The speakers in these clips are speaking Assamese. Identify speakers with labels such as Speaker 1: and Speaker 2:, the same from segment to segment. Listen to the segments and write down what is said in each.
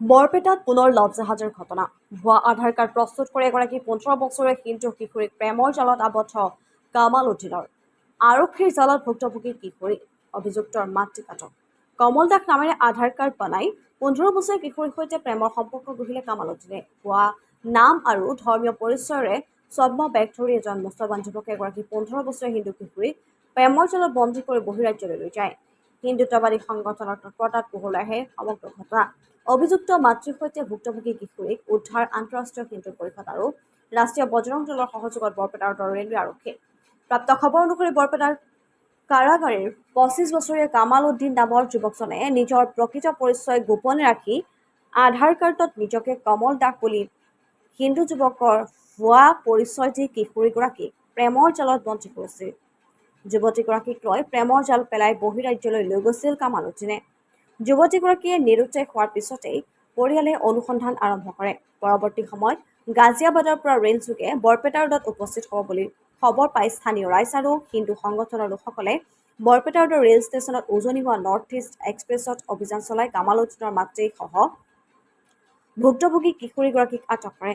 Speaker 1: বৰপেটাত পুনৰ লজ্জাহাজৰ ঘটনা। ভুৱা আধাৰ কাৰ্ড প্ৰস্তুত কৰি এগৰাকী 15 বছৰীয়া হিন্দু কিশোৰীক প্ৰেমৰ জালত আবদ্ধ কামাল উদ্দিনৰ। আৰক্ষীৰ জালত ভুক্তভোগী কিশোৰী, অভিযুক্তৰ মাতৃক আটক। কমল দাস নামেৰে আধাৰ কাৰ্ড বনাই 15 বছৰীয়া কিশোৰীৰ সৈতে প্ৰেমৰ সম্পৰ্ক গঢ়িলে কামাল উদ্দিনে। ভুৱা নাম আৰু ধৰ্মীয় পৰিচয়েৰে ছদ্ম বেগ ধৰি এজন মুছলমান যুৱকে এগৰাকী 15 বছৰীয়া হিন্দু কিশোৰীক প্ৰেমৰ জালত বন্দী কৰি বহিৰাজ্যলৈ লৈ যায়। হিন্দুত্ববাদী সংগঠনৰ তৎপৰতাত পোহৰলৈ আহে সমগ্ৰ ঘটনা। অভিযুক্ত মাতৃৰ সৈতে ভুক্তভোগী কিশোৰীক উদ্ধাৰ আন্তঃৰাষ্ট্ৰীয় হিন্দু পৰিষদ আৰু ৰাষ্ট্ৰীয় বজৰং দলৰ সহযোগত বৰপেটা ৰেলৱে আৰক্ষী। প্ৰাপ্ত খবৰ অনুসৰি বৰপেটাৰ কাৰাগাৰীৰ 25 বছৰীয়া কামাল উদ্দিন নামৰ যুৱকজনে নিজৰ প্ৰকৃত পৰিচয় গোপনে ৰাখি আধাৰ কাৰ্ডত নিজকে কমল দাস বুলি হিন্দু যুৱকৰ ভুৱা পৰিচয় দি কিশোৰীগৰাকীক প্ৰেমৰ জালত বন্দী কৰিছিল। যুৱতীগৰাকীক লৈ প্ৰেমৰ জাল পেলাই বহিৰাজ্যলৈ লৈ গৈছিল কামাল উদ্দিনে। যুৱতীগৰাকীয়ে নিৰুদ্দেশ হোৱাৰ পিছতেই পৰিয়ালে অনুসন্ধান আৰম্ভ কৰে। পৰৱৰ্তী সময়ত গাজিয়াবাদৰ পৰা ৰেলযোগে বৰপেটা ৰোডত উপস্থিত হ'ব বুলি খবৰ পাই স্থানীয় ৰাইজ আৰু হিন্দু সংগঠনৰ লোকসকলে বৰপেটা ৰোডৰ ৰেল ষ্টেচনত উজনি হোৱা নৰ্থ ইষ্ট এক্সপ্ৰেছত অভিযান চলাই কামাল উদ্দিনৰ মাতৃসহ ভুক্তভোগী কিশোৰীগৰাকীক আটক কৰে।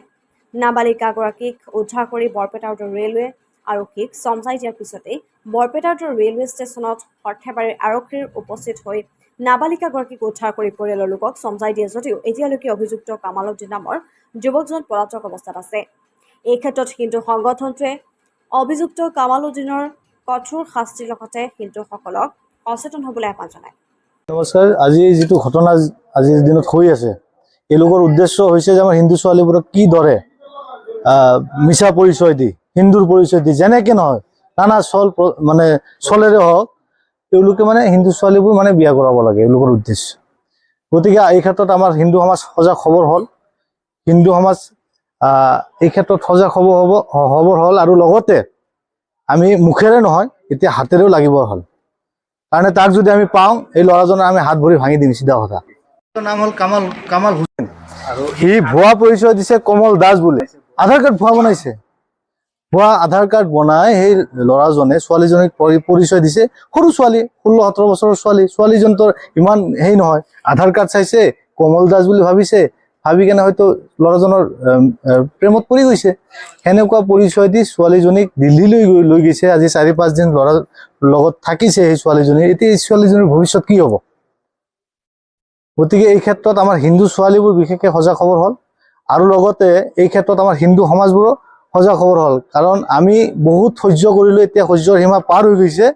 Speaker 1: নাবালিকাগৰাকীক উদ্ধাৰ কৰি বৰপেটা ৰোডৰ ৰেলৱে আৰক্ষীক চমজাই দিয়াৰ পিছতেই বৰপেটা ৰোডৰ ৰেলৱে ষ্টেচনত সৰ্থেবাৰীৰ আৰক্ষীৰ উপস্থিত হৈ নাবালিকাগৰাকীক উদ্ধাৰ কৰি পৰিয়ালৰ লোকক চমজাই দিয়ে যদিও এতিয়ালৈকে অভিযুক্ত কামাল উদ্দিন নামৰ যুৱকজন পলাতক অৱস্থাত আছে। এই ক্ষেত্ৰত হিন্দু সংগঠনটোৱে অভিযুক্ত কামাল উদ্দিনৰ কঠোৰ শাস্তিৰ লগতে হিন্দুসকলক সচেতন হ'বলৈ আহ্বান জনায়।
Speaker 2: নমস্কাৰ। আজি যিটো ঘটনা আজিৰ দিনত হৈ আছে, এওঁলোকৰ উদ্দেশ্য হৈছে যে আমাৰ হিন্দু ছোৱালীবোৰক কি দৰে মিছা পৰিচয় দি, হিন্দুৰ পৰিচয় দি, যেনেকে নহয় নানা চলেৰে হওক এওঁলোকে হিন্দু ছোৱালীবোৰ বিয়া কৰাব লাগে, এওঁলোকৰ উদ্দেশ্য। গতিকে এই ক্ষেত্ৰত আমাৰ হিন্দু সমাজ সজাগ খবৰ হ'ল, হিন্দু সমাজ এই ক্ষেত্ৰত সজাগ খবৰ হ'ল আৰু লগতে আমি মুখেৰে নহয় এতিয়া হাতেৰেও লাগিব হ'ল। কাৰণ তাক যদি আমি পাওঁ, এই ল'ৰাজনৰ আমি হাত ভৰি ভাঙি দিম, চিধা কথা। নাম হ'ল কামাল হুছেইন আৰু সি ভুৱা পৰিচয় দিছে কমল দাস বুলি। আধাৰ কাৰ্ড ভুৱা বনাইছে। ভুৱা আধাৰ কাৰ্ড বনাই সেই ল'ৰাজনে ছোৱালীজনীক পৰিচয় দিছে। সৰু ছোৱালী, 16-17 বছৰৰ ছোৱালীজনীৰ ইমান নহয়। আধাৰ কাৰ্ড চাইছে, কমল দাস বুলি ভাবিছে, ভাবি কেনে হয়তো ল'ৰাজনৰ প্ৰেমত পৰি গৈছে। সেনেকুৱা পৰিচয় দি ছোৱালীজনীক দিল্লীলৈ লৈ গৈছে। আজি 4-5 দিন ল'ৰাৰ লগত থাকিছে সেই ছোৱালীজনী। এতিয়া এই ছোৱালীজনীৰ ভৱিষ্যত কি হ'ব? গতিকে এই ক্ষেত্ৰত আমাৰ হিন্দু ছোৱালীবোৰ বিশেষকৈ সজাগ খবৰ হ'ল আৰু লগতে এই ক্ষেত্ৰত আমাৰ হিন্দু সমাজবোৰো সজাগ খবৰ হ'ল। কাৰণ আমি বহুত সহ্য কৰিলোঁ, এতিয়া সহ্যৰ সীমা পাৰ হৈ গৈছে।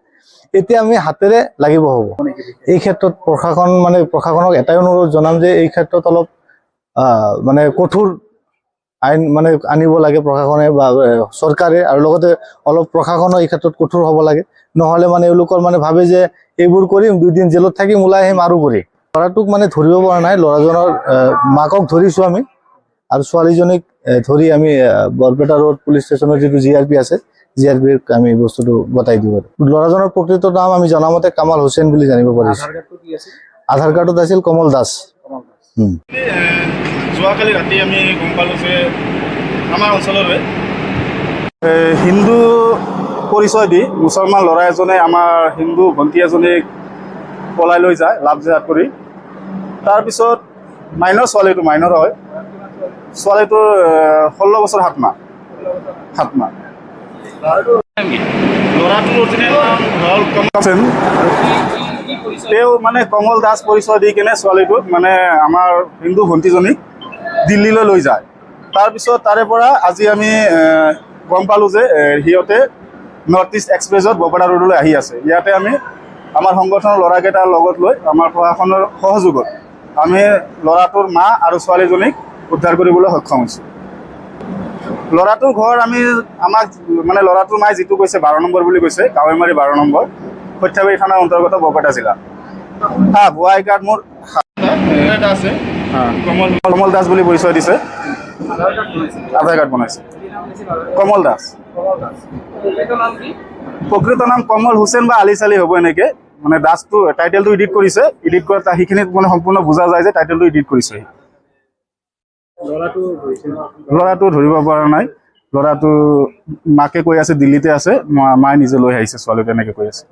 Speaker 2: এতিয়া আমি হাতেৰে লাগিব হ'ব। এই ক্ষেত্ৰত প্ৰশাসনক এটাই অনুৰোধ জনাম যে এই ক্ষেত্ৰত অলপ কঠোৰ আইন আনিব লাগে প্ৰশাসনে বা চৰকাৰে, আৰু লগতে অলপ প্ৰশাসনো এই ক্ষেত্ৰত কঠোৰ হ'ব লাগে। নহ'লে এওঁলোকৰ ভাবে যে এইবোৰ কৰিম, 2 দিন জেলত থাকিম, ওলাই আহিম আৰু কৰি। ল'ৰাটোক ধৰিব পৰা নাই। ল'ৰাজনৰ মাকক ধৰিছোঁ আমি, আৰু ছোৱালীজনীক ধৰি আমি বৰপেটা ৰোড পুলিচ ষ্টেচনৰ যিটো GRP আছে, GRPক আমি বস্তুটো গতাই দিব। ল'ৰাজনৰ প্ৰকৃত নাম আমি জনামতে কামাল হুছেইন বুলি জানিব পাৰিছোঁ। আধাৰ কাৰ্ডত আছিল কমল দাস।
Speaker 3: যোৱাকালি ৰাতি আমি গম পালোঁ যে আমাৰ অঞ্চলৰে হিন্দু পৰিচয় দি মুছলমান ল'ৰা এজনে আমাৰ হিন্দু ভণ্টি এজনীক পলাই লৈ যায়, লাভ জেহাদ কৰি। তাৰপিছত ছোৱালীটো মাইনৰ হয়। ছোৱালীটোৰ 16 বছৰ 7 মাহ। ল'ৰাটোৰ অৰিজিনেল নাম হ'ল কমল হুছেইন। তেওঁ কমল দাস পৰিচয় দি কিনে ছোৱালীটোক আমাৰ হিন্দু ভণ্টিজনীক দিল্লীলৈ লৈ যায়। তাৰপিছত তাৰে পৰা আজি আমি গম পালোঁ যে সিহঁতে নৰ্থ ইষ্ট এক্সপ্ৰেছত বৰপেটা ৰোডলৈ আহি আছে। ইয়াতে আমি আমাৰ সংগঠনৰ ল'ৰাকেইটাৰ লগত লৈ আমাৰ প্ৰশাসনৰ সহযোগত আমি ল'ৰাটোৰ মা আৰু ছোৱালীজনীক উদ্ধাৰ কৰিবলৈ সক্ষম হৈছোঁ। ল'ৰাটোৰ ঘৰ আমাক ল'ৰাটোৰ মায়ে যিটো কৈছে 12 নম্বৰ বুলি কৈছে, কাৱৈমাৰী 12 নম্বৰ, সৰ্থেবাৰী থানাৰ অন্তৰ্গত বৰপেটা জিলা। ভুৱা আই কাৰ্ড মোৰ এটা আছে, কমল দাস বুলি পৰিচয় দিছে। আধাৰ কাৰ্ড বনাইছে কমল দাস। প্ৰকৃত নাম কমল হুছেইন বা আলি চালি হ'ব এনেকে। দাসটো টাইটেলটো এডিট কৰিছে। এডিট কৰা সেইখিনিত সম্পূৰ্ণ বুজা যায় যে টাইটেলটো এডিট কৰিছে। ল'ৰাটো ধৰিব পৰা নাই। ল'ৰাটো মাকে কৈ আছে দিল্লীতে আছে, মায়ে নিজে লৈ আহিছে ছোৱালীটো, এনেকে কৈ আছে।